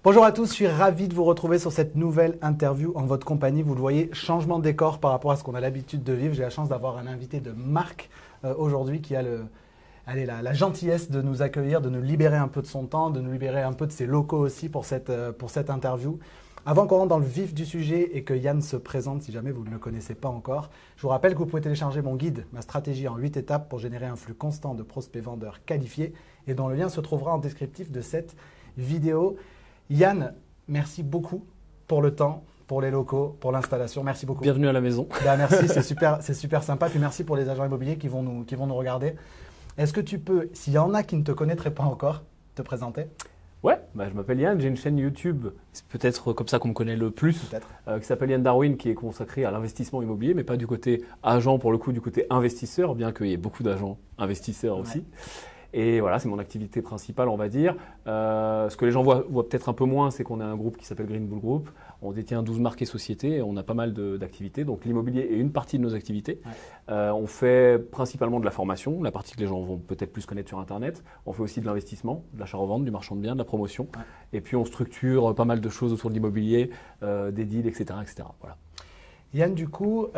Bonjour à tous, je suis ravi de vous retrouver sur cette nouvelle interview en votre compagnie. Vous le voyez, changement de décor par rapport à ce qu'on a l'habitude de vivre. J'ai la chance d'avoir un invité de marque aujourd'hui qui a la gentillesse de nous accueillir, de nous libérer un peu de son temps, de nous libérer un peu de ses locaux aussi pour cette interview. Avant qu'on rentre dans le vif du sujet et que Yann se présente si jamais vous ne le connaissez pas encore, je vous rappelle que vous pouvez télécharger mon guide, ma stratégie en 8 étapes pour générer un flux constant de prospects vendeurs qualifiés et dont le lien se trouvera en descriptif de cette vidéo. Yann, merci beaucoup pour le temps, pour les locaux, pour l'installation. Merci beaucoup. Bienvenue à la maison. Merci, c'est super sympa. Puis merci pour les agents immobiliers qui vont nous regarder. Est-ce que tu peux, s'il y en a qui ne te connaîtraient pas encore, te présenter ? Ouais, je m'appelle Yann, j'ai une chaîne YouTube, c'est peut-être comme ça qu'on me connaît le plus, qui s'appelle Yann Darwin, qui est consacrée à l'investissement immobilier, mais pas du côté agent pour le coup, du côté investisseur, bien qu'il y ait beaucoup d'agents investisseurs aussi. Ouais. Et voilà, c'est mon activité principale, on va dire. Ce que les gens voient peut-être un peu moins, c'est qu'on a un groupe qui s'appelle Green Bull Group. On détient 12 marques et sociétés et on a pas mal d'activités. Donc l'immobilier est une partie de nos activités. Ouais. On fait principalement de la formation, la partie que les gens vont peut-être plus connaître sur Internet. On fait aussi de l'investissement, de l'achat-revente, du marchand de biens, de la promotion. Ouais. Et puis on structure pas mal de choses autour de l'immobilier, des deals, etc. etc. Voilà. Yann, du coup,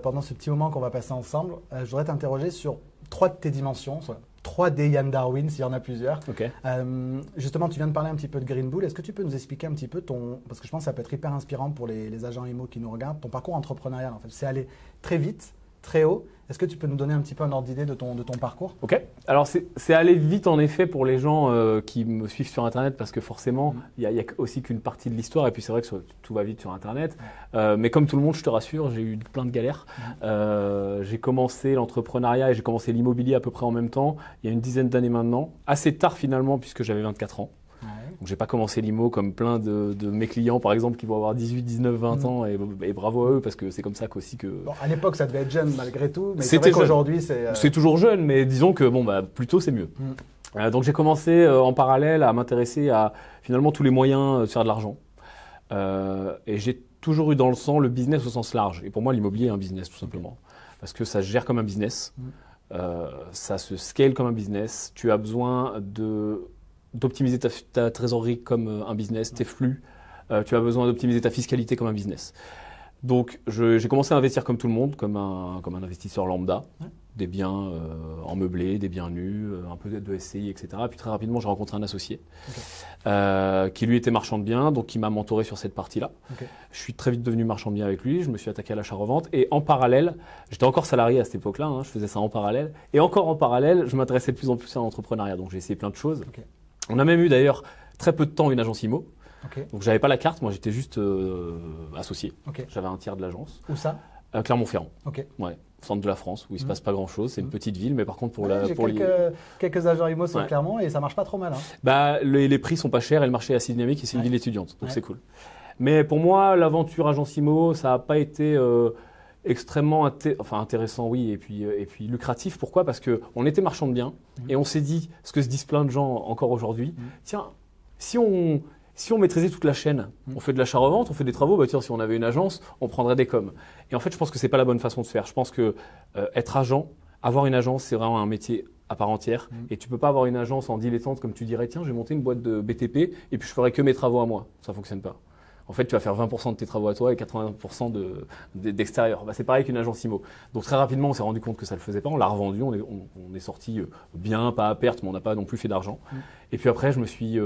pendant ce petit moment qu'on va passer ensemble, je voudrais t'interroger sur 3 de tes dimensions. 3D Yann Darwin, s'il y en a plusieurs. Okay. Justement, tu viens de parler un petit peu de Green Bull. Est-ce que tu peux nous expliquer un petit peu parce que je pense que ça peut être hyper inspirant pour les agents IMO qui nous regardent, ton parcours entrepreneurial en fait. C'est aller très vite, très haut. Est-ce que tu peux nous donner un petit peu un ordre d'idée de ton parcours ? Ok. Alors, c'est aller vite en effet pour les gens qui me suivent sur Internet parce que forcément, il n'y a aussi qu'une partie de l'histoire et puis c'est vrai que tout va vite sur Internet. Mais comme tout le monde, je te rassure, j'ai eu plein de galères. J'ai commencé l'entrepreneuriat et j'ai commencé l'immobilier à peu près en même temps, il y a une dizaine d'années maintenant. Assez tard finalement puisque j'avais 24 ans. Donc, j'ai pas commencé l'IMO comme plein de mes clients, par exemple, qui vont avoir 18, 19, 20 ans, et bravo à eux, parce que c'est comme ça qu'aussi que… Bon, à l'époque, ça devait être jeune malgré tout, mais c'est vrai qu'aujourd'hui, c'est… C'est toujours jeune, mais disons que, plutôt c'est mieux. Donc, j'ai commencé en parallèle à m'intéresser à, finalement, tous les moyens de faire de l'argent. Et j'ai toujours eu dans le sang le business au sens large. Et pour moi, l'immobilier est un business, tout simplement. Parce que ça se gère comme un business, ça se scale comme un business. Tu as besoin d'optimiser ta trésorerie comme un business, tes flux. Tu as besoin d'optimiser ta fiscalité comme un business. Donc, j'ai commencé à investir comme tout le monde, comme un investisseur lambda. Des biens en meublé, des biens nus, un peu de SCI, etc. Puis très rapidement, j'ai rencontré un associé qui lui était marchand de biens, donc qui m'a mentoré sur cette partie-là. Je suis très vite devenu marchand de biens avec lui, je me suis attaqué à l'achat-revente et en parallèle, j'étais encore salarié à cette époque-là, je faisais ça en parallèle. Et encore en parallèle, je m'intéressais de plus en plus à l'entrepreneuriat, donc j'ai essayé plein de choses. On a même eu d'ailleurs très peu de temps une agence IMO. Donc j'avais pas la carte, moi j'étais juste associé. J'avais un tiers de l'agence. Où ça ? Clermont-Ferrand. Ouais, centre de la France, où il se passe pas grand-chose. C'est une petite ville, mais par contre j'ai quelques agents IMO sur Clermont et ça marche pas trop mal. Les prix sont pas chers et le marché est assez dynamique et c'est une ville étudiante, donc c'est cool. Mais pour moi, l'aventure agence IMO, ça a pas été extrêmement intéressant, oui, et puis lucratif. Pourquoi ? Parce qu'on était marchand de biens et on s'est dit, ce que se disent plein de gens encore aujourd'hui, tiens, si on maîtrisait toute la chaîne, on fait de l'achat-revente, on fait des travaux, si on avait une agence, on prendrait des coms. Et en fait, je pense que c'est pas la bonne façon de faire. Je pense que être agent, avoir une agence, c'est vraiment un métier à part entière. Et tu peux pas avoir une agence en dilettante comme tu dirais, tiens, je vais monter une boîte de BTP et puis je ferai que mes travaux à moi. Ça fonctionne pas. En fait, tu vas faire 20% de tes travaux à toi et 80% d'extérieur. C'est pareil qu'une agence IMO. Donc très rapidement, on s'est rendu compte que ça ne le faisait pas. On l'a revendu, on est sorti bien, pas à perte, mais on n'a pas non plus fait d'argent. Et puis après, je me suis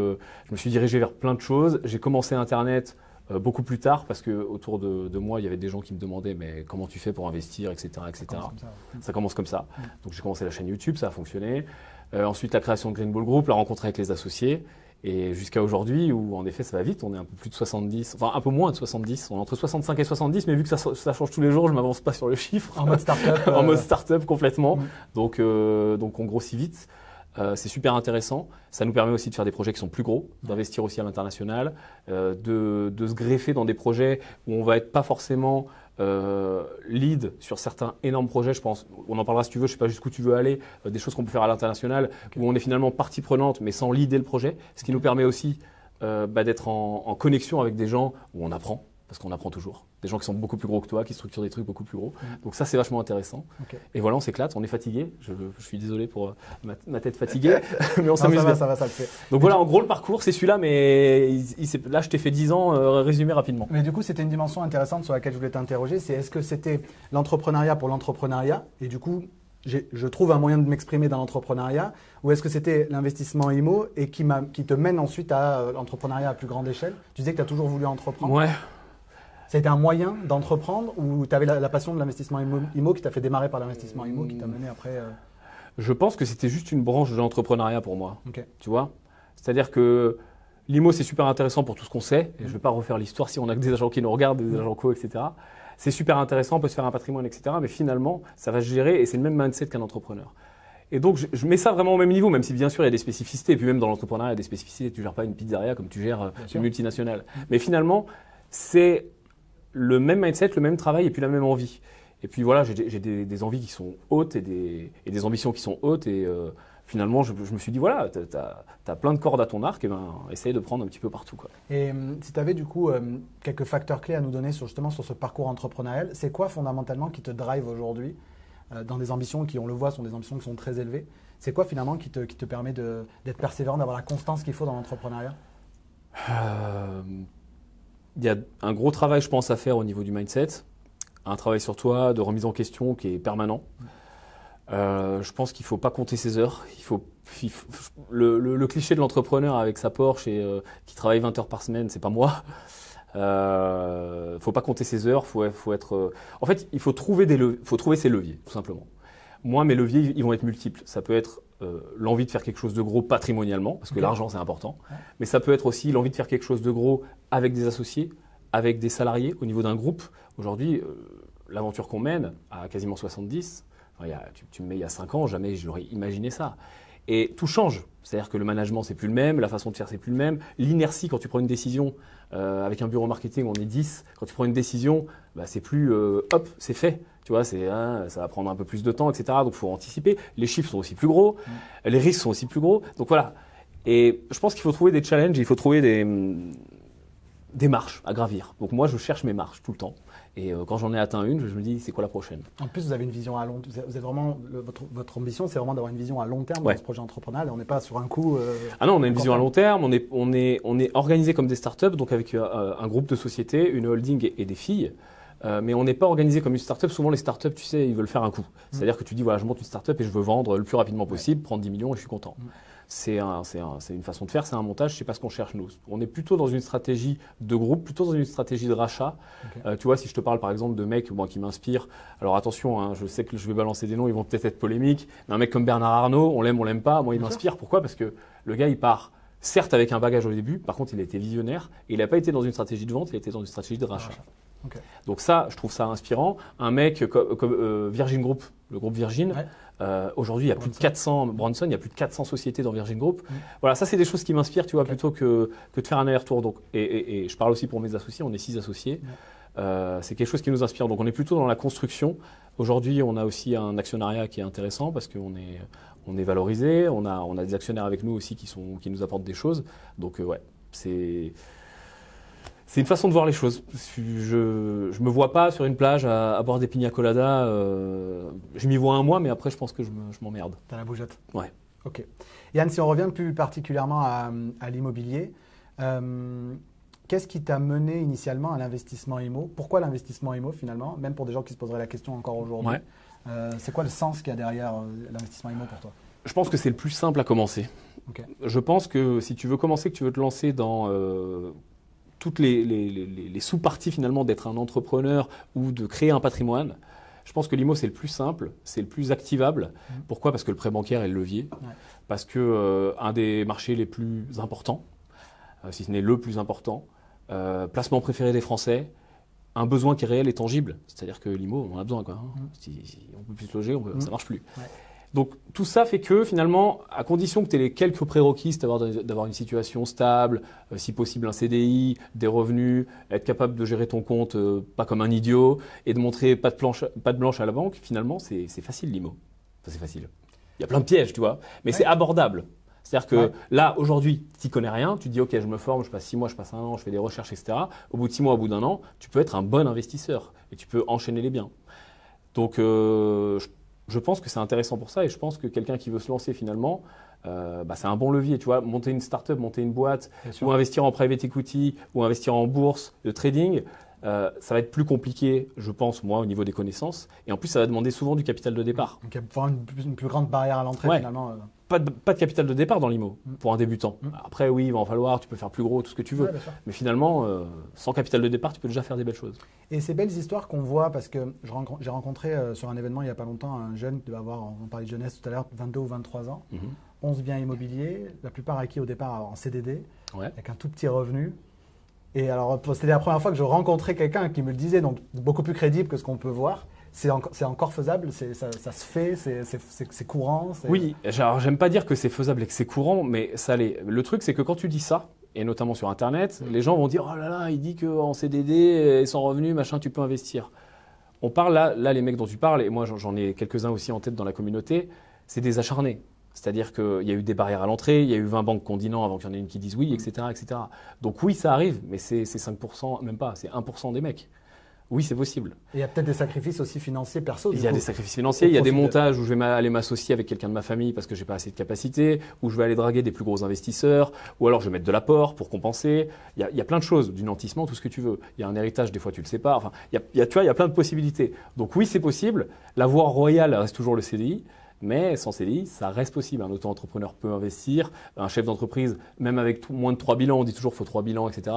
dirigé vers plein de choses. J'ai commencé Internet beaucoup plus tard parce que autour de moi, il y avait des gens qui me demandaient mais comment tu fais pour investir, etc., etc. Ça commence comme ça. Donc j'ai commencé la chaîne YouTube, ça a fonctionné. Ensuite, la création de Green Bull Group, la rencontre avec les associés. Et jusqu'à aujourd'hui, où en effet ça va vite, on est un peu plus de 70, enfin un peu moins de 70, on est entre 65 et 70, mais vu que ça change tous les jours, je ne m'avance pas sur le chiffre. En mode start-up. En mode start-up complètement. Donc on grossit vite. C'est super intéressant. Ça nous permet aussi de faire des projets qui sont plus gros, d'investir aussi à l'international, de se greffer dans des projets où on va être pas forcément lead sur certains énormes projets, je pense. On en parlera si tu veux, je ne sais pas jusqu'où tu veux aller, des choses qu'on peut faire à l'international, où on est finalement partie prenante, mais sans leader le projet, ce qui nous permet aussi d'être en connexion avec des gens où on apprend. parce qu'on apprend toujours. Des gens qui sont beaucoup plus gros que toi, qui structurent des trucs beaucoup plus gros. Donc ça, c'est vachement intéressant. Okay. Et voilà, on s'éclate, on est fatigué. Je suis désolé pour ma tête fatiguée, mais on s'amuse bien. Ça va, ça le fait. Donc voilà, en gros, le parcours, c'est celui-là, mais là, je t'ai fait 10 ans, résumé rapidement. Mais du coup, c'était une dimension intéressante sur laquelle je voulais t'interroger. C'est est-ce que c'était l'entrepreneuriat pour l'entrepreneuriat, et du coup, je trouve un moyen de m'exprimer dans l'entrepreneuriat, ou est-ce que c'était l'investissement IMO et qui te mène ensuite à l'entrepreneuriat à plus grande échelle? Tu disais que tu as toujours voulu entreprendre. Ouais. Ça a été un moyen d'entreprendre ou tu avais la passion de l'investissement IMO qui t'a fait démarrer par l'investissement IMO qui t'a mené après Je pense que c'était juste une branche de l'entrepreneuriat pour moi. Okay. Tu vois? C'est-à-dire que l'IMO, c'est super intéressant pour tout ce qu'on sait. Et je ne vais pas refaire l'histoire si on a que des agents qui nous regardent, des agents co, etc. C'est super intéressant, on peut se faire un patrimoine, etc. Mais finalement, ça va se gérer et c'est le même mindset qu'un entrepreneur. Et donc, je mets ça vraiment au même niveau, même si bien sûr, il y a des spécificités. Et puis même dans l'entrepreneuriat, il y a des spécificités. Tu ne gères pas une pizzeria comme tu gères une multinationale. Mais finalement, c'est le même mindset, le même travail et puis la même envie. Et puis voilà, j'ai des envies qui sont hautes et des ambitions qui sont hautes. Et finalement, je me suis dit, voilà, tu as plein de cordes à ton arc, et ben, essaye de prendre un petit peu partout, quoi. Et si tu avais du coup quelques facteurs clés à nous donner sur ce parcours entrepreneurial, c'est quoi fondamentalement qui te drive aujourd'hui dans des ambitions qui, on le voit, sont des ambitions qui sont très élevées? C'est quoi finalement qui te permet d'être persévérant, d'avoir la constance qu'il faut dans l'entrepreneuriat? Il y a un gros travail, je pense, à faire au niveau du mindset, un travail sur toi, de remise en question qui est permanent. Je pense qu'il ne faut pas compter ses heures. Le cliché de l'entrepreneur avec sa Porsche et qui travaille 20 heures par semaine, c'est pas moi. Faut pas compter ses heures. En fait, il faut trouver ses leviers, tout simplement. Moi, mes leviers, ils vont être multiples. Ça peut être l'envie de faire quelque chose de gros patrimonialement, parce que l'argent, c'est important. Ouais. Mais ça peut être aussi l'envie de faire quelque chose de gros avec des associés, avec des salariés, au niveau d'un groupe. Aujourd'hui, l'aventure qu'on mène à quasiment 70, tu me mets il y a 5 ans, jamais j'aurais imaginé ça. Et tout change. C'est-à-dire que le management, c'est plus le même, la façon de faire, c'est plus le même. L'inertie, quand tu prends une décision, avec un bureau marketing où on est 10, quand tu prends une décision, c'est plus hop, c'est fait. Tu vois, ça va prendre un peu plus de temps, etc. Donc, il faut anticiper. Les chiffres sont aussi plus gros, les risques sont aussi plus gros. Donc, voilà. Et je pense qu'il faut trouver des challenges, il faut trouver des marches à gravir. Donc, moi, je cherche mes marches tout le temps. Et quand j'en ai atteint une, je me dis, c'est quoi la prochaine? En plus, vous avez une vision à long terme. Vous êtes vraiment, votre ambition, c'est vraiment d'avoir une vision à long terme dans ce projet entrepreneurial. On n'est pas sur un coup. Ah non, on a une vision à long terme. On est organisé comme des startups, donc avec un groupe de sociétés, une holding et des filles. Mais on n'est pas organisé comme une startup. Souvent, les startups, tu sais, ils veulent faire un coup. C'est-à-dire que tu dis, voilà, je monte une startup et je veux vendre le plus rapidement possible, prendre 10 millions et je suis content. C'est une façon de faire, c'est un montage, c'est pas ce qu'on cherche nous. On est plutôt dans une stratégie de groupe, plutôt dans une stratégie de rachat. Okay. Tu vois, si je te parle par exemple de mecs qui m'inspirent, alors attention, hein, je sais que je vais balancer des noms, ils vont peut-être être polémiques, mais un mec comme Bernard Arnault, on l'aime pas, moi il m'inspire. Pourquoi? Parce que le gars il part, certes avec un bagage au début, par contre il a été visionnaire, et il n'a pas été dans une stratégie de vente, il a été dans une stratégie de rachat. Okay. Donc ça, je trouve ça inspirant. Un mec comme Virgin Group, le groupe Virgin, aujourd'hui il y a plus de 400, Branson, il y a plus de 400 sociétés dans Virgin Group. Voilà, ça c'est des choses qui m'inspirent, tu vois, plutôt que de faire un aller-retour. Donc, et je parle aussi pour mes associés, on est 6 associés. C'est quelque chose qui nous inspire. Donc on est plutôt dans la construction. Aujourd'hui, on a aussi un actionnariat qui est intéressant parce qu'on est valorisé. On a des actionnaires avec nous aussi qui nous apportent des choses. Donc ouais, c'est une façon de voir les choses. Je me vois pas sur une plage à boire des pina coladas. Je m'y vois un mois, mais après, je pense que je m'emmerde. T'as la bougeotte. Ouais. Ok. Yann, si on revient plus particulièrement à l'immobilier, qu'est-ce qui t'a mené initialement à l'investissement IMO? Pourquoi l'investissement IMO finalement? Même pour des gens qui se poseraient la question encore aujourd'hui. Ouais. C'est quoi le sens qu'il y a derrière l'investissement IMO pour toi? Je pense que c'est le plus simple à commencer. Okay. Je pense que si tu veux commencer, que tu veux te lancer dans toutes les sous-parties finalement d'être un entrepreneur ou de créer un patrimoine, je pense que l'IMO c'est le plus simple, c'est le plus activable. Pourquoi? Parce que le prêt bancaire est le levier, parce que un des marchés les plus importants, si ce n'est le plus important, placement préféré des Français, un besoin qui est réel et tangible, c'est-à-dire que l'IMO on en a besoin, quoi. Hein. Si on peut plus se loger, ça marche plus. Ouais. Donc tout ça fait que finalement, à condition que tu aies les quelques prérequis, c'est d'avoir une situation stable, si possible un CDI, des revenus, être capable de gérer ton compte pas comme un idiot et de montrer patte blanche à la banque, finalement c'est facile l'IMO. Enfin, c'est facile. Il y a plein de pièges, tu vois, mais c'est abordable. C'est-à-dire que là, aujourd'hui, tu n'y connais rien, tu te dis, OK, je me forme, je passe 6 mois, je passe 1 an, je fais des recherches, etc. Au bout de 6 mois, au bout d'1 an, tu peux être un bon investisseur et tu peux enchaîner les biens. Donc, je pense que c'est intéressant pour ça et je pense que quelqu'un qui veut se lancer finalement, c'est un bon levier. Tu vois, monter une start-up, monter une boîte, ou investir en private equity, ou investir en bourse, de trading, ça va être plus compliqué, je pense, moi, au niveau des connaissances. Et en plus, ça va demander souvent du capital de départ. Donc, il y a une plus grande barrière à l'entrée finalement. Pas de capital de départ dans l'IMO pour un débutant. Après, oui, il va en falloir, tu peux faire plus gros, tout ce que tu veux. Mais finalement, sans capital de départ, tu peux déjà faire des belles choses. Et ces belles histoires qu'on voit, parce que j'ai rencontré sur un événement il n'y a pas longtemps un jeune qui devait avoir, on parlait de jeunesse tout à l'heure, 22 ou 23 ans, 11 biens immobiliers, la plupart acquis au départ en CDD, avec un tout petit revenu. Et alors, c'était la première fois que je rencontrais quelqu'un qui me le disait, donc beaucoup plus crédible que ce qu'on peut voir. C'est encore faisable, ça se fait, c'est courant. Oui, alors j'aime pas dire que c'est faisable et que c'est courant, mais ça l'est. Le truc, c'est que quand tu dis ça, et notamment sur Internet, les gens vont dire « Oh là là, il dit qu'en CDD et sans revenu, machin, tu peux investir ». On parle là, les mecs dont tu parles, et moi j'en ai quelques-uns aussi en tête dans la communauté, c'est des acharnés. C'est-à-dire qu'il y a eu des barrières à l'entrée, il y a eu 20 banques qui ont dit non avant qu'il y en ait une qui dise oui, etc., etc. Donc oui, ça arrive, mais c'est 5%, même pas, c'est 1% des mecs. Oui, c'est possible. Et il y a peut-être des sacrifices aussi financiers perso. Il y a des sacrifices financiers, il y a des montages où je vais aller m'associer avec quelqu'un de ma famille parce que j'ai pas assez de capacité, où je vais aller draguer des plus gros investisseurs, ou alors je vais mettre de l'apport pour compenser. Il y a plein de choses, du nantissement, tout ce que tu veux. Il y a un héritage, des fois tu le sais pas. Enfin, tu vois, il y a plein de possibilités. Donc oui, c'est possible. La voie royale reste toujours le CDI. Mais sans CDI, ça reste possible. Un auto-entrepreneur peut investir. Un chef d'entreprise, même avec moins de 3 bilans, on dit toujours qu'il faut 3 bilans, etc.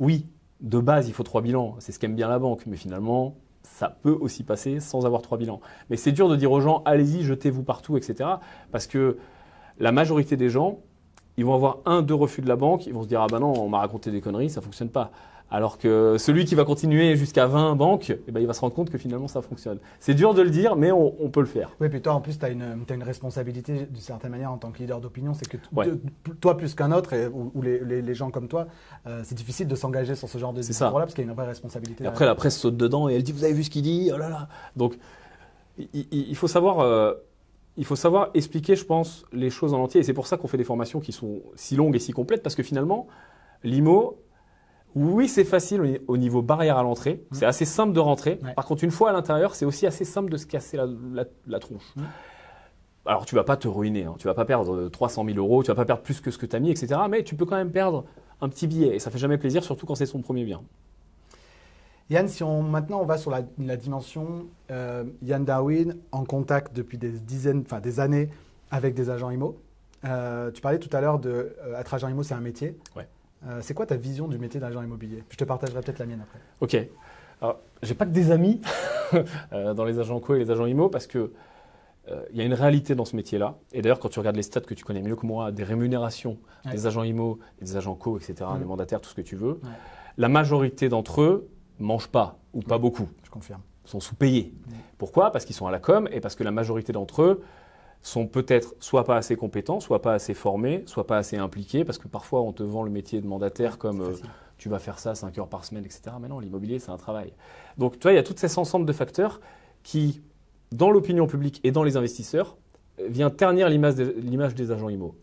Oui, de base, il faut 3 bilans. C'est ce qu'aime bien la banque. Mais finalement, ça peut aussi passer sans avoir 3 bilans. Mais c'est dur de dire aux gens, allez-y, jetez-vous partout, etc. Parce que la majorité des gens, ils vont avoir 1-2 refus de la banque. Ils vont se dire, ah ben non, on m'a raconté des conneries, ça ne fonctionne pas. Alors que celui qui va continuer jusqu'à 20 banques, il va se rendre compte que finalement ça fonctionne. C'est dur de le dire, mais on peut le faire. Oui, puis toi en plus tu as une responsabilité d'une certaine manière en tant que leader d'opinion, c'est que toi plus qu'un autre, ou les gens comme toi, c'est difficile de s'engager sur ce genre de discours-là parce qu'il y a une vraie responsabilité. Et après la presse saute dedans et elle dit vous avez vu ce qu'il dit, oh là là. Donc il faut savoir expliquer, je pense, les choses en entier. Et c'est pour ça qu'on fait des formations qui sont si longues et si complètes parce que finalement, l'IMO, oui, c'est facile au niveau barrière à l'entrée. C'est assez simple de rentrer. Par contre, une fois à l'intérieur, c'est aussi assez simple de se casser la tronche. Alors, tu ne vas pas te ruiner. Tu ne vas pas perdre 300 000 euros. Tu ne vas pas perdre plus que ce que tu as mis, etc. Mais tu peux quand même perdre un petit billet. Et ça ne fait jamais plaisir, surtout quand c'est son premier bien. Yann, maintenant on va sur la dimension Yann Darwin en contact depuis des années avec des agents IMO. Tu parlais tout à l'heure d'être agent IMO, c'est un métier. Ouais. C'est quoi ta vision du métier d'agent immobilier? Je te partagerai peut-être la mienne après. Ok. Alors, j'ai pas que des amis dans les agents co et les agents IMO parce que il y a une réalité dans ce métier-là. Et d'ailleurs, quand tu regardes les stats que tu connais mieux que moi, des rémunérations des agents IMO et des agents co, etc., des mandataires, tout ce que tu veux, la majorité d'entre eux mangent pas ou pas beaucoup. Je confirme. Ils sont sous-payés. Pourquoi? Parce qu'ils sont à la com et parce que la majorité d'entre eux sont peut-être soit pas assez compétents, soit pas assez formés, soit pas assez impliqués, parce que parfois on te vend le métier de mandataire comme tu vas faire ça 5 heures par semaine, etc. Mais non, l'immobilier, c'est un travail. Donc tu vois, il y a tout cet ensemble de facteurs qui, dans l'opinion publique et dans les investisseurs, vient ternir l'image des agents IMO.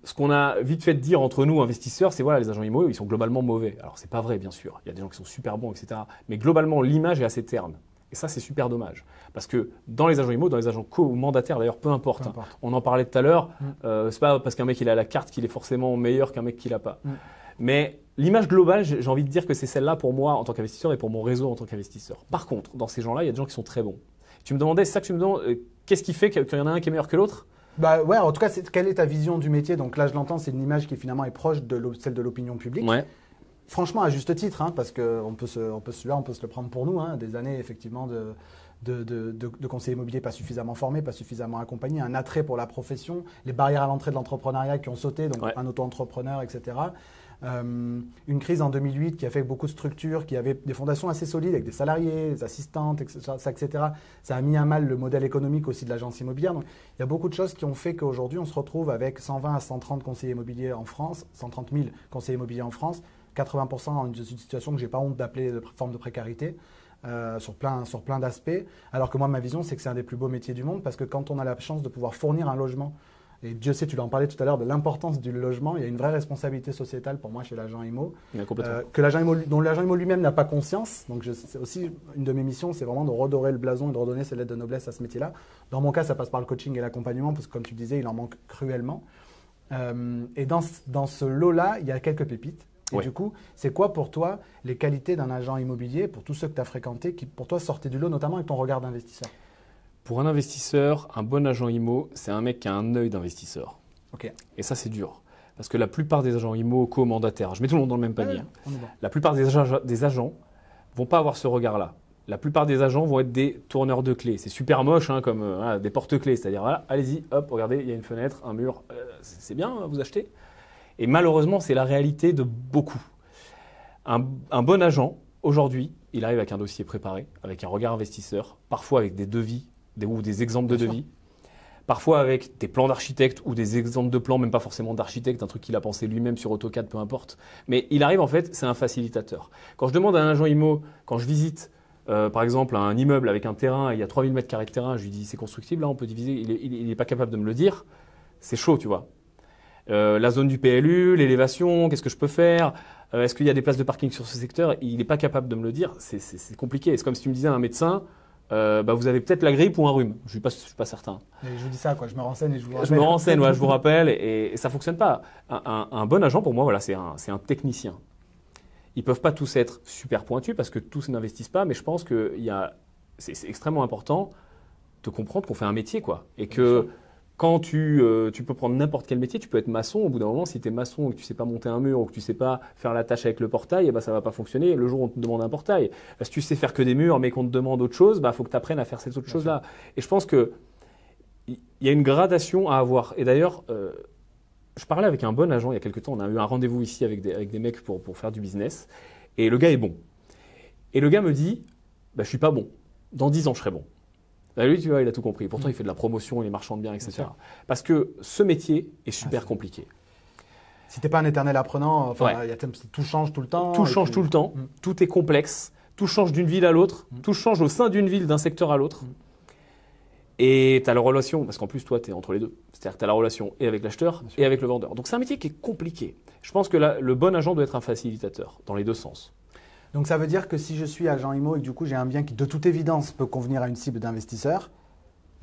Ce qu'on a vite fait de dire entre nous, investisseurs, c'est voilà, les agents IMO, ils sont globalement mauvais. Alors c'est pas vrai, bien sûr. Il y a des gens qui sont super bons, etc. Mais globalement, l'image est assez terne. Et ça, c'est super dommage. Parce que dans les agents IMO, dans les agents co ou mandataires, d'ailleurs, peu importe. On en parlait tout à l'heure. C'est pas parce qu'un mec il a la carte qu'il est forcément meilleur qu'un mec qui l'a pas. Mais l'image globale, j'ai envie de dire que c'est celle-là pour moi en tant qu'investisseur et pour mon réseau en tant qu'investisseur. Par contre, dans ces gens-là, il y a des gens qui sont très bons. Tu me demandais, c'est ça que tu me demandes, qu'est-ce qui fait qu'il y en a un qui est meilleur que l'autre? Bah ouais, en tout cas, quelle est ta vision du métier? Donc là, je l'entends, c'est une image qui finalement est proche de celle de l'opinion publique. Ouais. Franchement, à juste titre, parce qu'on peut se le prendre pour nous, des années effectivement de conseillers immobiliers pas suffisamment formés, pas suffisamment accompagnés, un attrait pour la profession, les barrières à l'entrée de l'entrepreneuriat qui ont sauté, donc un auto-entrepreneur, etc. Une crise en 2008 qui a fait que beaucoup de structures qui avaient des fondations assez solides avec des salariés, des assistantes, etc. Ça a mis à mal le modèle économique aussi de l'agence immobilière. Donc, il y a beaucoup de choses qui ont fait qu'aujourd'hui, on se retrouve avec 120 à 130 conseillers immobiliers en France, 130 000 conseillers immobiliers en France, 80% dans une situation que je n'ai pas honte d'appeler de forme de précarité. Sur plein d'aspects. Alors que moi, ma vision, c'est que c'est un des plus beaux métiers du monde parce que quand on a la chance de pouvoir fournir un logement Et Dieu sait, tu l'en parlais tout à l'heure, de l'importance du logement. Il y a une vraie responsabilité sociétale pour moi chez l'agent IMO, que dont l'agent IMO lui-même n'a pas conscience. Donc c'est aussi une de mes missions, c'est vraiment de redorer le blason et de redonner ses lettres de noblesse à ce métier-là. Dans mon cas, ça passe par le coaching et l'accompagnement, parce que comme tu disais, il en manque cruellement. Et dans ce lot-là, il y a quelques pépites. Et du coup, c'est quoi pour toi les qualités d'un agent immobilier, pour tous ceux que tu as fréquentés, qui pour toi sortaient du lot, notamment avec ton regard d'investisseur? Pour un investisseur, un bon agent IMO, c'est un mec qui a un œil d'investisseur. Okay. Et ça, c'est dur. Parce que la plupart des agents IMO co-mandataires, je mets tout le monde dans le même panier, bon. La plupart des agents vont pas avoir ce regard-là. La plupart des agents vont être des tourneurs de clés. C'est super moche, hein, comme des porte-clés. C'est-à-dire, voilà, allez-y, hop, regardez, il y a une fenêtre, un mur, c'est bien, vous achetez. Et malheureusement, c'est la réalité de beaucoup. Un bon agent, aujourd'hui, il arrive avec un dossier préparé, avec un regard investisseur, parfois avec des devis ou des exemples de devis, parfois avec des plans d'architecte ou des exemples de plans, même pas forcément d'architecte, un truc qu'il a pensé lui-même sur AutoCAD, peu importe. Mais il arrive, en fait, c'est un facilitateur. Quand je demande à un agent IMO, quand je visite par exemple un immeuble avec un terrain, et il y a 3000 m² de terrain, je lui dis c'est constructible, là on peut diviser, il n'est pas capable de me le dire, c'est chaud, tu vois. La zone du PLU, l'élévation, qu'est-ce que je peux faire, est-ce qu'il y a des places de parking sur ce secteur, il n'est pas capable de me le dire, c'est compliqué. C'est comme si tu me disais à un médecin, vous avez peut-être la grippe ou un rhume, je ne suis pas certain. Et je vous dis ça, quoi. Je me renseigne et je vous rappelle. Je me renseigne, ouais, je vous rappelle, et ça ne fonctionne pas. Un bon agent, pour moi, voilà, c'est un technicien. Ils ne peuvent pas tous être super pointus parce que tous n'investissent pas, mais je pense que c'est extrêmement important de comprendre qu'on fait un métier, quoi. Et que quand tu peux prendre n'importe quel métier, tu peux être maçon. Au bout d'un moment, si tu es maçon et que tu ne sais pas monter un mur ou que tu ne sais pas faire la tâche avec le portail, eh ben, ça ne va pas fonctionner le jour où on te demande un portail. Si tu sais faire que des murs mais qu'on te demande autre chose, il faut que tu apprennes à faire cette autre chose-là. Et je pense qu'il y a une gradation à avoir. Et d'ailleurs, je parlais avec un bon agent il y a quelques temps. On a eu un rendez-vous ici avec des mecs pour faire du business. Et le gars est bon. Et le gars me dit, je ne suis pas bon. Dans 10 ans, je serai bon. Lui, tu vois, il a tout compris. Pourtant, il fait de la promotion, il est marchand de biens, etc. Parce que ce métier est super compliqué. Si tu n'es pas un éternel apprenant, tout change tout le temps. Tout change tout le temps. Tout est complexe. Tout change d'une ville à l'autre. Tout change au sein d'une ville, d'un secteur à l'autre. Et tu as la relation, parce qu'en plus, toi, tu es entre les deux. C'est-à-dire que tu as la relation et avec l'acheteur et avec le vendeur. Donc, c'est un métier qui est compliqué. Je pense que le bon agent doit être un facilitateur, dans les deux sens. Donc, ça veut dire que si je suis agent IMO et que du coup, j'ai un bien qui, de toute évidence, peut convenir à une cible d'investisseurs,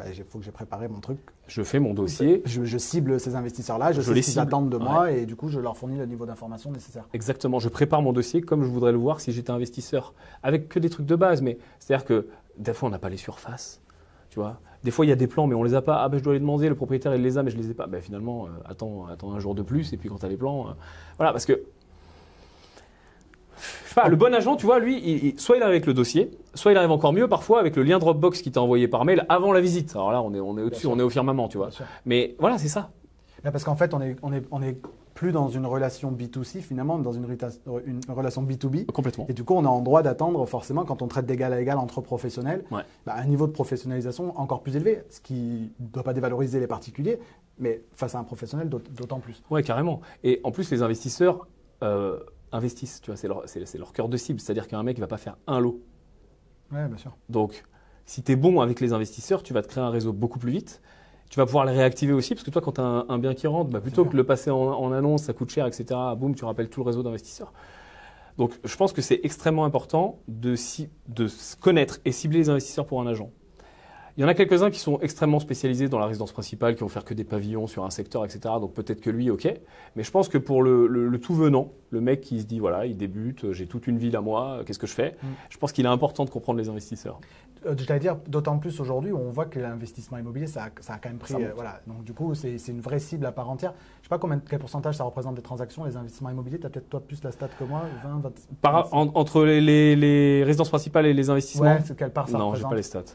il faut que j'ai préparé mon truc. Je fais mon dossier. Je cible ces investisseurs-là, je sais ce qu'ils attendent de moi et du coup, je leur fournis le niveau d'information nécessaire. Exactement. Je prépare mon dossier comme je voudrais le voir si j'étais investisseur. Avec que des trucs de base. Mais c'est-à-dire que des fois, on n'a pas les surfaces. Tu vois, des fois, il y a des plans, mais on ne les a pas. Je dois les demander, le propriétaire, il les a, mais je ne les ai pas. Finalement, attends un jour de plus, et puis quand tu as les plans. Voilà, parce que. Le bon agent, tu vois, lui, soit il arrive avec le dossier, soit il arrive encore mieux, parfois, avec le lien Dropbox qui t'a envoyé par mail avant la visite. Alors là, on est au-dessus, on est au firmament, tu vois. Mais voilà, c'est ça. Parce qu'en fait, on est plus dans une relation B2C, finalement, dans une relation B2B. Complètement. Et du coup, on a en droit d'attendre, forcément, quand on traite d'égal à égal entre professionnels, un niveau de professionnalisation encore plus élevé, ce qui ne doit pas dévaloriser les particuliers, mais face à un professionnel, d'autant plus. Oui, carrément. Et en plus, les investisseurs investissent, tu vois, c'est leur cœur de cible. C'est-à-dire qu'un mec ne va pas faire un lot. Oui, bien sûr. Donc, si tu es bon avec les investisseurs, tu vas te créer un réseau beaucoup plus vite. Tu vas pouvoir les réactiver aussi, parce que toi, quand tu as un bien qui rentre, plutôt que de le passer en annonce, ça coûte cher, etc., boum, tu rappelles tout le réseau d'investisseurs. Donc, je pense que c'est extrêmement important de connaître et cibler les investisseurs pour un agent. Il y en a quelques-uns qui sont extrêmement spécialisés dans la résidence principale, qui vont faire que des pavillons sur un secteur, etc. Donc, peut-être que lui, OK. Mais je pense que pour le tout venant, le mec qui se dit, voilà, il débute, j'ai toute une ville à moi, qu'est-ce que je fais ? Je pense qu'il est important de comprendre les investisseurs. Je t'allais dire, d'autant plus aujourd'hui où on voit que l'investissement immobilier, ça a quand même pris. Voilà. Donc, du coup, c'est une vraie cible à part entière. Je ne sais pas quel pourcentage ça représente des transactions, les investissements immobiliers. Tu as peut-être toi plus la stat que moi, 20, 20 entre les résidences principales et les investissements. Ouais, quelle part ça représente ? Non, je n'ai pas les stats.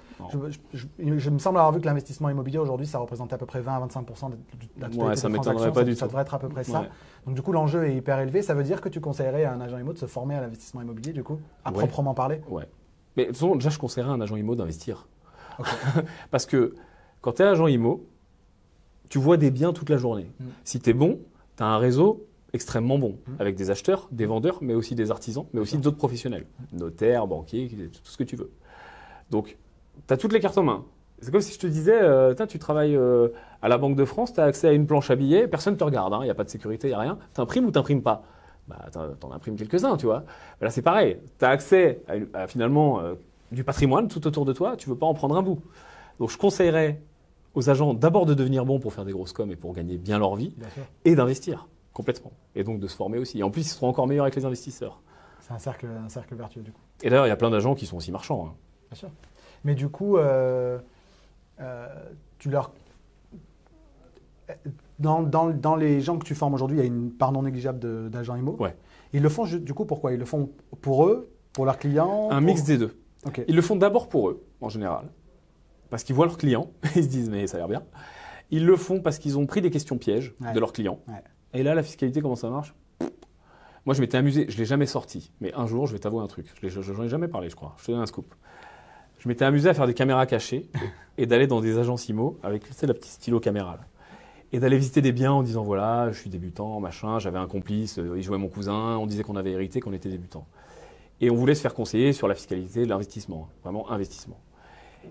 Je me semble avoir vu que l'investissement immobilier aujourd'hui, ça représentait à peu près 20 à 25% de la totalité ça des m'étonnerait pas du tout. Ça devrait être à peu près ça. Ouais. Donc, du coup, l'enjeu est hyper élevé. Ça veut dire que tu conseillerais à un agent IMO de se former à l'investissement immobilier, du coup, à proprement parler ? Ouais. Mais de toute façon, déjà, je conseillerais à un agent IMO d'investir. Okay. Parce que quand tu es agent IMO, tu vois des biens toute la journée. Si tu es bon, tu as un réseau extrêmement bon, avec des acheteurs, des vendeurs, mais aussi des artisans, mais aussi d'autres professionnels, notaires, banquiers, tout ce que tu veux. Donc, tu as toutes les cartes en main. C'est comme si je te disais, tu travailles à la Banque de France, tu as accès à une planche à billets, personne ne te regarde, il n'y a pas de sécurité, il n'y a rien. Tu imprimes ou tu n'imprimes pas? T'en imprimes quelques-uns, tu vois. Là, c'est pareil. Tu as accès à finalement du patrimoine tout autour de toi, tu ne veux pas en prendre un bout. Donc, je conseillerais aux agents d'abord de devenir bons pour faire des grosses coms et pour gagner bien leur vie, et d'investir complètement. Et donc de se former aussi. Et en plus, ils seront encore meilleurs avec les investisseurs. C'est un cercle vertueux, du coup. Et d'ailleurs, il y a plein d'agents qui sont aussi marchands. Hein. Bien sûr. Mais du coup, tu leur... Dans les gens que tu formes aujourd'hui, il y a une part non négligeable d'agents IMO. Ouais. Ils le font du coup pourquoi? Ils le font pour eux, pour leurs clients? Un mix des deux. Okay. Ils le font d'abord pour eux, en général. Parce qu'ils voient leurs clients, ils se disent mais ça a l'air bien. Ils le font parce qu'ils ont pris des questions pièges de leurs clients. Ouais. Et là, la fiscalité, comment ça marche? Moi, je m'étais amusé, je ne l'ai jamais sorti. Mais un jour, je vais t'avouer un truc. J'en ai jamais parlé, je crois. Je te donne un scoop. Je m'étais amusé à faire des caméras cachées et d'aller dans des agences IMO avec la petite stylo caméra. Là. Et d'aller visiter des biens en disant voilà, je suis débutant, machin, j'avais un complice, il jouait mon cousin, on disait qu'on avait hérité, qu'on était débutant. Et on voulait se faire conseiller sur la fiscalité de l'investissement, vraiment investissement.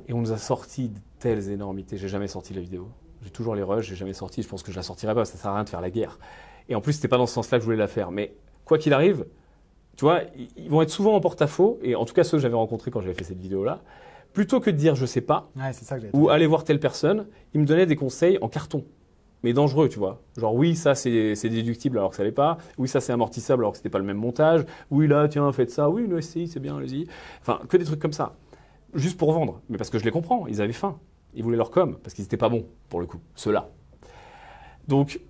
Et on nous a sorti de telles énormités. J'ai jamais sorti la vidéo. J'ai toujours les rushs, j'ai jamais sorti. Je pense que je la sortirai pas, ça sert à rien de faire la guerre. Et en plus, c'était pas dans ce sens-là que je voulais la faire. Mais quoi qu'il arrive, tu vois, ils vont être souvent en porte-à-faux. Et en tout cas, ceux que j'avais rencontrés quand j'avais fait cette vidéo-là, plutôt que de dire je sais pas, c'est ça que ou aller voir telle personne, ils me donnaient des conseils en carton. Mais dangereux, tu vois. Genre, oui, ça, c'est déductible alors que ça l'est pas. Oui, ça, c'est amortissable alors que c'était pas le même montage. Oui, là, tiens, faites ça. Oui, une SCI, c'est bien, allez-y. Enfin, que des trucs comme ça. Juste pour vendre. Mais parce que je les comprends. Ils avaient faim. Ils voulaient leur com. Parce qu'ils n'étaient pas bons, pour le coup. Ceux-là. Donc,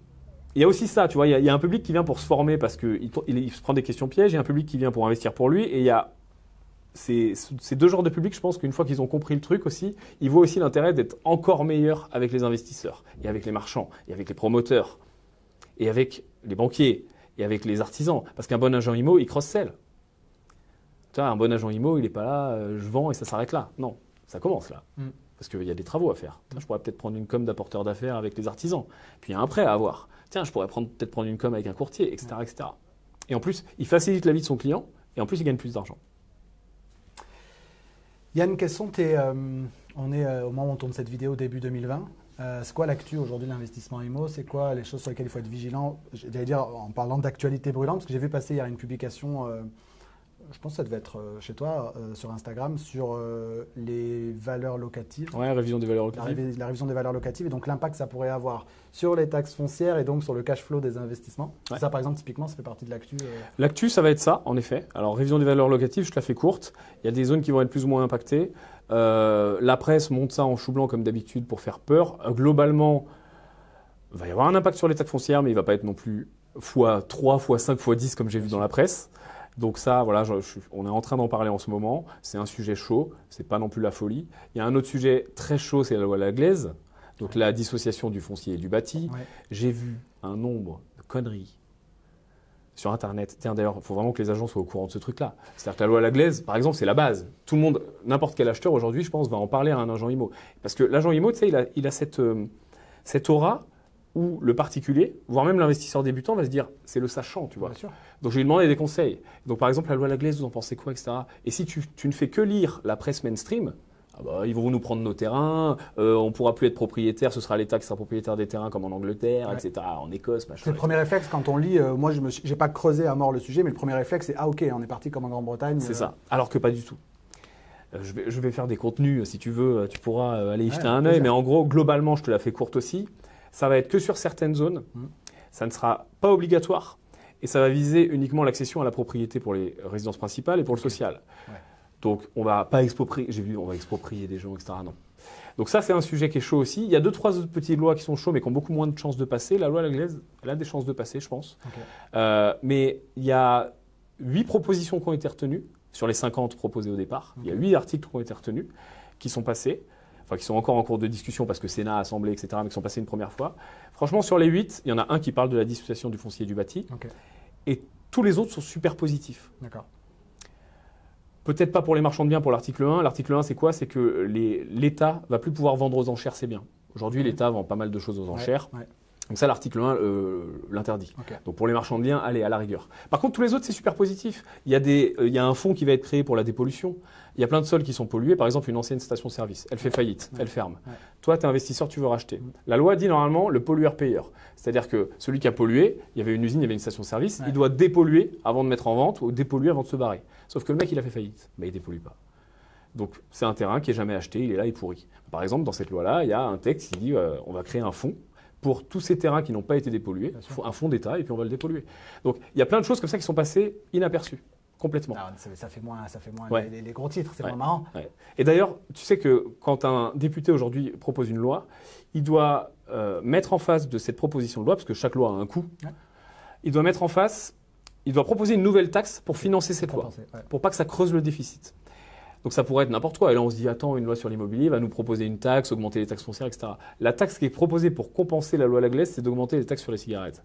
il y a aussi ça, tu vois. Il y a un public qui vient pour se former parce qu'il se prend des questions pièges. Il y a un public qui vient pour investir pour lui. Et il y a ces deux genres de public, je pense qu'une fois qu'ils ont compris le truc aussi, ils voient aussi l'intérêt d'être encore meilleurs avec les investisseurs, et avec les marchands, et avec les promoteurs, et avec les banquiers, et avec les artisans. Parce qu'un bon agent IMO, il cross-sell. Tu vois, un bon agent IMO, il n'est pas là, je vends et ça s'arrête là. Non, ça commence là. Parce qu'il y a des travaux à faire. Je pourrais peut-être prendre une com d'apporteur d'affaires avec les artisans. Puis il y a un prêt à avoir. Tiens, je pourrais peut-être prendre une com avec un courtier, etc., etc. Et en plus, il facilite la vie de son client, et en plus, il gagne plus d'argent. Yann, quels sont on est au moment où on tourne cette vidéo début 2020. C'est quoi l'actu aujourd'hui de l'investissement IMO? C'est quoi les choses sur lesquelles il faut être vigilant? J'allais dire en parlant d'actualité brûlante, parce que j'ai vu passer hier une publication, je pense que ça devait être chez toi, sur Instagram, sur les valeurs locatives. Ouais, révision des valeurs locatives. La révision des valeurs locatives et donc l'impact que ça pourrait avoir sur les taxes foncières et donc sur le cash flow des investissements. Ouais. Ça, par exemple, typiquement, ça fait partie de l'actu. L'actu, ça va être ça, en effet. Alors, révision des valeurs locatives, je te la fais courte. Il y a des zones qui vont être plus ou moins impactées. La presse monte ça en chou blanc comme d'habitude pour faire peur. Globalement, il va y avoir un impact sur les taxes foncières, mais il ne va pas être non plus x3, x5, x10 comme j'ai vu dans la presse. Donc ça, voilà, on est en train d'en parler en ce moment. C'est un sujet chaud, c'est pas non plus la folie. Il y a un autre sujet très chaud, c'est la loi Laglaise, donc la dissociation du foncier et du bâti. Ouais. J'ai vu un nombre de conneries sur Internet. Tiens, d'ailleurs, il faut vraiment que les agents soient au courant de ce truc-là. C'est-à-dire que la loi Laglaise, par exemple, c'est la base. Tout le monde, n'importe quel acheteur aujourd'hui, je pense, va en parler à un agent IMO. Parce que l'agent IMO, tu sais, il a cette aura où le particulier, voire même l'investisseur débutant, va se dire c'est le sachant, tu vois. Bien sûr. Donc je lui ai demandé des conseils. Donc par exemple, la loi Laglaise, vous en pensez quoi, etc. Et si tu ne fais que lire la presse mainstream, ils vont nous prendre nos terrains, on ne pourra plus être propriétaire, ce sera l'État qui sera propriétaire des terrains comme en Angleterre, ouais. etc., en Écosse, machin. C'est le premier réflexe quand on lit, moi je n'ai pas creusé à mort le sujet, mais le premier réflexe c'est ok, on est parti comme en Grande-Bretagne. C'est ça, alors que pas du tout. Je vais faire des contenus, si tu veux, tu pourras aller y jeter un œil, mais en gros, globalement, je te la fais courte aussi. Ça va être que sur certaines zones, ça ne sera pas obligatoire et ça va viser uniquement l'accession à la propriété pour les résidences principales et pour le social. Ouais. Donc on va pas exproprier, j'ai vu on va exproprier des gens, etc. Non. Donc ça c'est un sujet qui est chaud aussi. Il y a 2-3 autres petites lois qui sont chaudes mais qui ont beaucoup moins de chances de passer. La loi Laglaise, elle a des chances de passer je pense. Okay. Mais il y a 8 propositions qui ont été retenues sur les 50 proposées au départ. Okay. Il y a 8 articles qui ont été retenus, qui sont passés. Enfin, qui sont encore en cours de discussion parce que Sénat, Assemblée, etc., mais qui sont passés une première fois. Franchement, sur les 8, il y en a un qui parle de la dissociation du foncier et du bâti. Okay. Et tous les autres sont super positifs. D'accord. Peut-être pas pour les marchands de biens pour l'article 1. L'article 1, c'est quoi? C'est que l'État ne va plus pouvoir vendre aux enchères ses biens. Aujourd'hui, l'État vend pas mal de choses aux enchères. Ouais. Donc ça, l'article 1 l'interdit. Ok. Donc pour les marchands de biens, allez, à la rigueur. Par contre, tous les autres, c'est super positif. Il y a un fonds qui va être créé pour la dépollution. Il y a plein de sols qui sont pollués. Par exemple, une ancienne station-service, elle fait faillite, elle ferme. Ouais. Toi, tu es investisseur, tu veux racheter. La loi dit normalement le pollueur-payeur. C'est-à-dire que celui qui a pollué, il y avait une usine, il y avait une station-service, il doit dépolluer avant de mettre en vente ou dépolluer avant de se barrer. Sauf que le mec, il a fait faillite. Il ne dépollue pas. Donc c'est un terrain qui n'est jamais acheté, il est là, il est pourri. Par exemple, dans cette loi-là, il y a un texte qui dit on va créer un fonds pour tous ces terrains qui n'ont pas été dépollués, un fonds d'État, et puis on va le dépolluer. Donc il y a plein de choses comme ça qui sont passées inaperçues, complètement. Alors, ça fait moins Ouais. les gros titres, c'est Ouais. moins marrant. Ouais. Et d'ailleurs, tu sais que quand un député aujourd'hui propose une loi, il doit mettre en face de cette proposition de loi, parce que chaque loi a un coût, il doit mettre en face, il doit proposer une nouvelle taxe pour financer cette loi, pour pas que ça creuse le déficit. Donc ça pourrait être n'importe quoi. Et là, on se dit, attends, une loi sur l'immobilier va nous proposer une taxe, augmenter les taxes foncières, etc. La taxe qui est proposée pour compenser la loi Laglaise, c'est d'augmenter les taxes sur les cigarettes.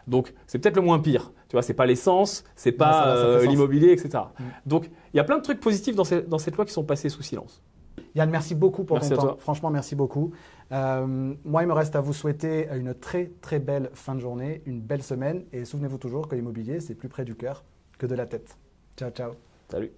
Donc c'est peut-être le moins pire. Tu vois, c'est pas l'essence, c'est pas l'immobilier, etc. Donc il y a plein de trucs positifs dans cette loi qui sont passés sous silence. Yann, merci beaucoup pour ton temps. Toi. Franchement, merci beaucoup. Moi, il me reste à vous souhaiter une très très belle fin de journée, une belle semaine. Et souvenez-vous toujours que l'immobilier, c'est plus près du cœur que de la tête. Ciao, ciao. Salut.